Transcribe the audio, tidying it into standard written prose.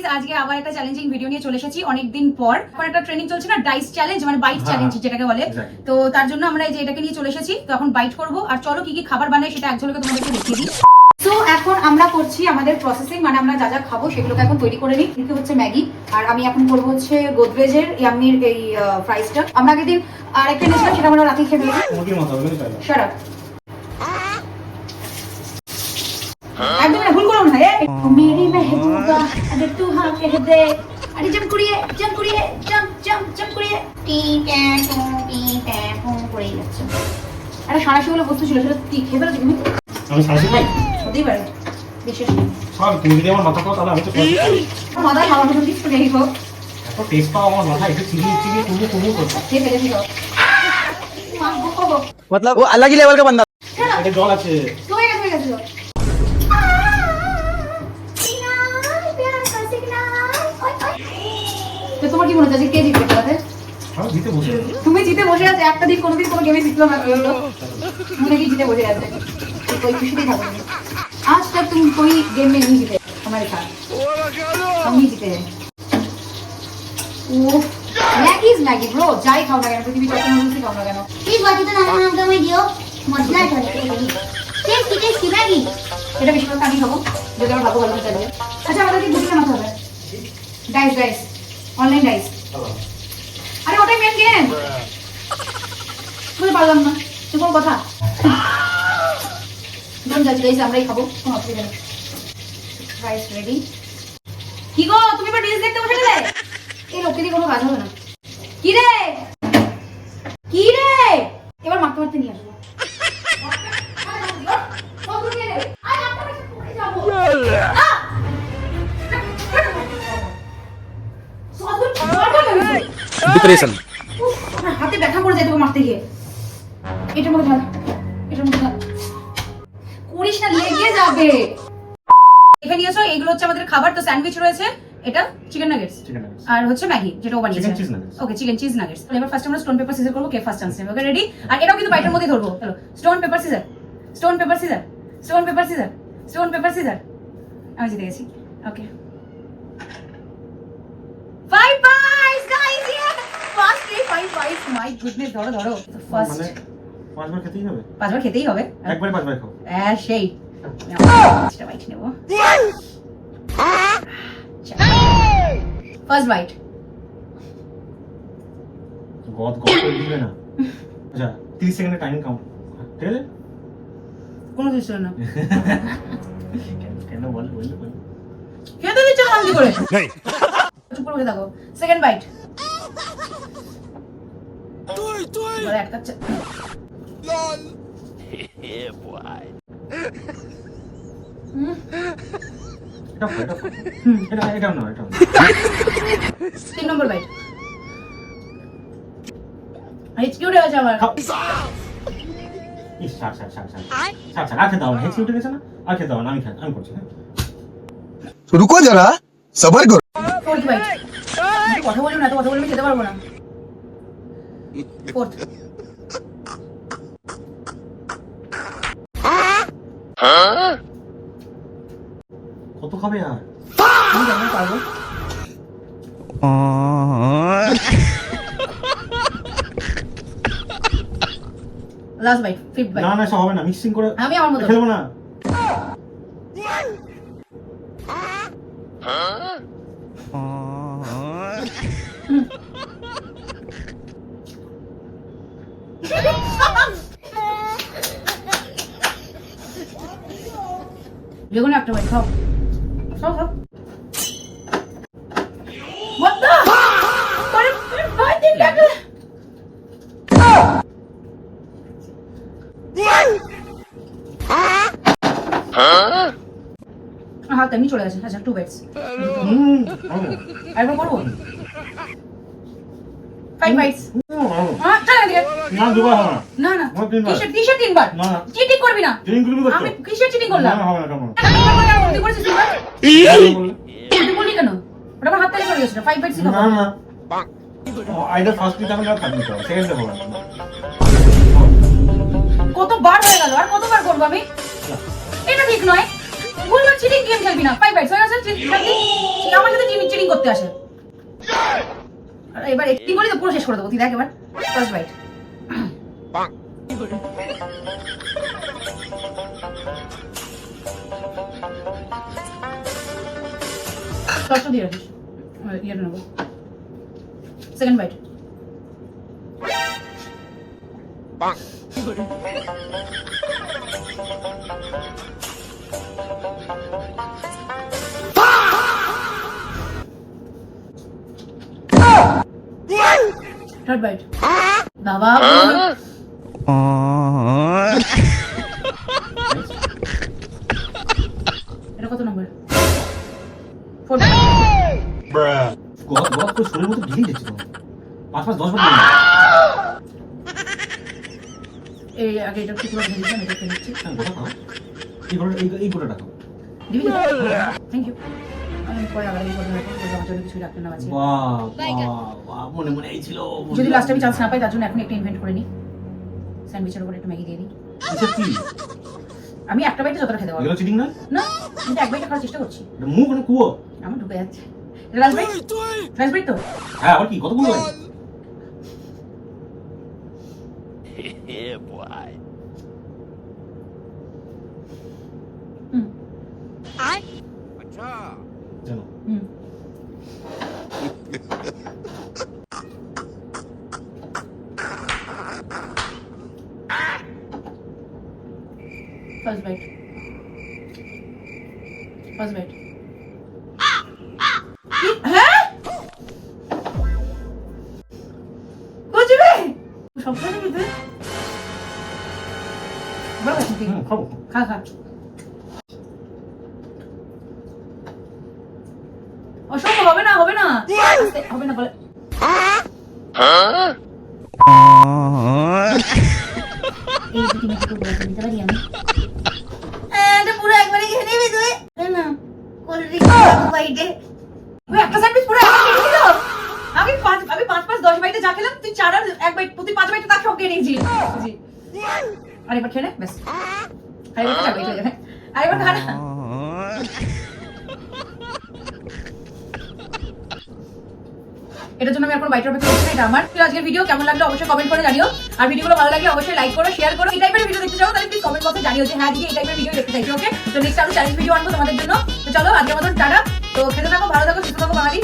Guys, আজকে আবার একটা চ্যালেঞ্জিং ভিডিও নিয়ে চলে এসেছি অনেকদিন পর। এখন একটা ট্রেনিং চলছে না, ডাইস চ্যালেঞ্জ, মানে বাইট চ্যালেঞ্জ যেটাকে বলে। তো তার জন্য আমরা এই যে এটাকে নিয়ে চলে এসেছি। তো এখন বাইট করব, আর চলো কি কি খাবার বানাই সেটা এক ঝলকে তোমাদেরকে দেখিয়ে দিই। তো এখন আমরা করছি আমাদের প্রসেসিং, মানে আমরা যা যা খাবো সেগুলোকে এখন তৈরি করে নিই। এদিকে হচ্ছে ম্যাগি, আর আমি এখন করবো হচ্ছে গোদরেজের ইয়াম্মির এই ফ্রাইসটা। আমরা আগের দিন আরেকটা এনেছিলাম, সেটা আমরা রাতে খেয়ে ফেলেছি। শাট আপ, একদম না, ভুল করো না। মেরি মেহবুবা আগে তু হা কহ দে, আরে জম করিয়ে জম করিয়ে টি ট্যাপু করে যাচ্ছে। আরে সারাশি হলো বস্তু ছিল, সেটা কি খেয়ে ফেলেছো তুমি? আমি সারাশি খাই? হতেই পারে, বিশেষ সব তুমি যদি আমার মাথা খাও তাহলে আমি তো মাথায় খাওয়া মতন কিছু নেই হোক। এত টেস্ট পাও আমার মাথায়, একটু চিনি কুমু করছো। খেয়ে ফেলেছি তো मतलब वो अलग ही लेवल का बंदा। এটা জল আছে। হয়ে গেছে তো তোমার কি মনে হচ্ছে কে জিতবে খেলাতে? আমি জিতে বসে আছি। তুমি জিতে বসে আছে, একটা দিন কোনোদিন কোনো গেমে জিতলো না, বললো মনে কি জিতে বসে আছে, कोई खुशी था आज तक तुम कोई गेम में नहीं जीते हमारे साथ, हम ही जीते हैं। ओह मैगी इज मैगी ब्रो, যাই খাও না কেন, পৃথিবী যত নুডলসই খাও না কেন, প্লিজ বাটিতে নাম দামে দিও মজা করে টেস্টি ম্যাগি। এটা বেশিরভাগ আমি খাবো যদি আমার ভাগ্য ভালো থাকে। আচ্ছা আমাদেরকে গুটি বানাতে হবে, ডাইস অনলাইন ডাইস। আরে ওটাই মেন গেম, বুঝতে পারলাম না তো কোন কথা। ডোন্ট জাজ গাইস, আমরাই খাবো, কোনো অসুবিধা নেই। Rice ready. কি গো তুমি এবার রিলস দেখতে বসে গেলে? এই লোককে দিয়ে কোনো কাজ হবে না। কি রে এবার মারতে নিয়ে আসবো। डिप्रेशन হাতে ব্যথা করে যায় তোকে মারতে গিয়ে। এটার মধ্যে ঢাল, করিস না, লেগে যাবে। এখানে নিয়েছো, এগুলো হচ্ছে আমাদের খাবার। তো স্যান্ডউইচ রয়েছে, এটা চিকেন নাগেটস, আর হচ্ছে ম্যাগি যেটা ও বানিয়েছে। ওকে চিকেন চিজ নাগেটস। এবার ফার্স্ট আমরা স্টোন পেপার সিজার করব, কে ফার্স্ট চান্স নেবে। Okay ready? আর এটাও কিন্তু বাইটের মধ্যেই ধরবো। চলো stone paper scissor, stone paper scissor, stone paper scissor, stone paper scissor. আমি জিতে গেছি। ওকে 5 bites guys, yeah first 5 bites, my goodness. ধরো ফার্স্ট মানে পাঁচবার খেতেই হবে? পাঁচবার খেতেই হবে, একবারে পাঁচবার খাও। হ্যাঁ সেই এটা বাইট নেব। First bite. গদ করে দিবে না। আচ্ছা 30 সেকেন্ডের টাইম কাউন্ট, ঠিক আছে? কোনো কিছু না, কেন বল খেতে দিচ্ছ না কি করে? চুপ করে থাকো। Second bite. বলে একটা লল হে বয়। এটা না। 3 নম্বর বাইট। এইচকিউড হয়ে যাবে আমার। ইস ছাড় আর খেতে দাও না। হেক্সি উঠে গেছে না, আর খেতে দাও না। আমি করছি। रुको जरा सबर करो। Fourth bite. কথা বলুন না, তো কথা বললে খেতে পারবো না। ফোর্থ। কত খাবে আর? আমি যেমন পারবো। Last bite, fifth bite. না সব হবে না, মিক্সিং করে আমি আমার মতো খেলবো না। যেগুলো একটা বাইট খাও। সব What the? What if I did that? হাত এমনি চলে গেছে। আচ্ছা 2 বাইটস। আরেকবার করবো? 5 বাইটস। না দুবার হবে না। না আমার 3 বার। কিসের 3 বার? না। চিটিং করবি না। চিটিং করবি করছো? আমি কিসের চিটিং করলাম? না হবে না কেমন? তুই করেছিস 3 বার? তুই বললি কেন? ওটা আমার হাত থেকে চলে গেছিল। 5 বাইটস না আইদার ফার্স্ট দিতে হবে না থার্ড দিতে হবে, সেকেন্ড দেবো না। কতবার হয়ে গেল, আর কতবার করবো আমি? এটা ঠিক নয়। ভুলবার চিটিং গেম খেলবি না। 5 বাইটস হয়ে গেছে। আমার সাথে চিনি চিটিং করতে আসে। আর এবার একটি বলি তো পুরো শেষ করে দেবো, তুই দেখ এবার ফার্স্ট বাইট। সবটা দিয়ে রাখিস, ইয়েটা নেবো। Second bite. Third bite. বাবা এটা কত নম্বর? ফোর্থ। গদ গদ করে শরীরের মতো ঢিলি দিচ্ছে তো। 5 5 10 বার দিলাম। এই আগে এটা একটু করে দিলাম, এটা খেয়ে নিচ্ছি। হ্যাঁ, গোটা খাও। এই গোটাটা খাও। দিবি? Thank you. আমি পরে আবার এই করে রাখবো, আমার জন্য কিছু রাখতে না আছে। বাহ বাহ, মনে মনে এই ছিল। যদি লাস্টে আমি চান্স না পাই তার জন্য এখন একটা ইনভেন্ট করে নিই। স্যান্ডউইচের উপরে একটু ম্যাগি দিয়ে দিই। এটা কি? আমি একটা বাইটে যতটা খেতে পারবো এগুলো চিটিং না? না, কিন্তু এক বাইটে খাওয়ার চেষ্টা করছি। এটা মুখ না কুয়ো? আমার ঢুকে যাচ্ছে। লাস্ট বাইট, লাস্ট বাইট তো। হ্যাঁ, আবার কি কতগুলো হয়? হুম জানো হুম। First bite, first bite. হ্যাঁ বুঝবে সব খাবে কিন্তু বড় আছে কি? খাবো। খা খা। অসম্ভব, হবে না হবে না, আস্তে, হবে না বলে। এই দুটি মিনিট একটু বলে দিতে পারি আমি। এটা পুরো একবারে খেয়ে নিবি তুই? না কোল্ড ড্রিঙ্ক খাবো বাইটে। ওই একটা স্যান্ডউইচ পুরো একবার খেয়ে নিল। আমি 5 10 বাইটে যা খেলাম তুই 4 আর 1 বাইট, প্রতি 5 বাইটে তার সব খেয়ে নিয়েছিস। জি আরেকবার খেয়ে নে ব্যাস, আরেকবার 4 বাইট হয়ে যাবে। আরেকবার খা না। এটার জন্য আমি এখন বাইটের অপেক্ষা করছি না, এটা আমার। তো আজকের ভিডিও কেমন লাগলো অবশ্যই কমেন্ট করে জানিও, আর ভিডিওগুলো ভালো লাগলে অবশ্যই লাইক করো, শেয়ার করো। এই টাইপের ভিডিও দেখতে চাও তাহলে প্লিজ কমেন্ট বক্সে জানিও যে হ্যাঁ দিদি এই টাইপের ভিডিও দেখতে চাইছি। ওকে, তো নেক্সট আরো চ্যালেঞ্জ ভিডিও আনবো তোমাদের জন্য। তো চলো আজকের মতন টাটা। তো খেতে থাকো, ভালো থাকো, সুস্থ থাকো বাঙালি।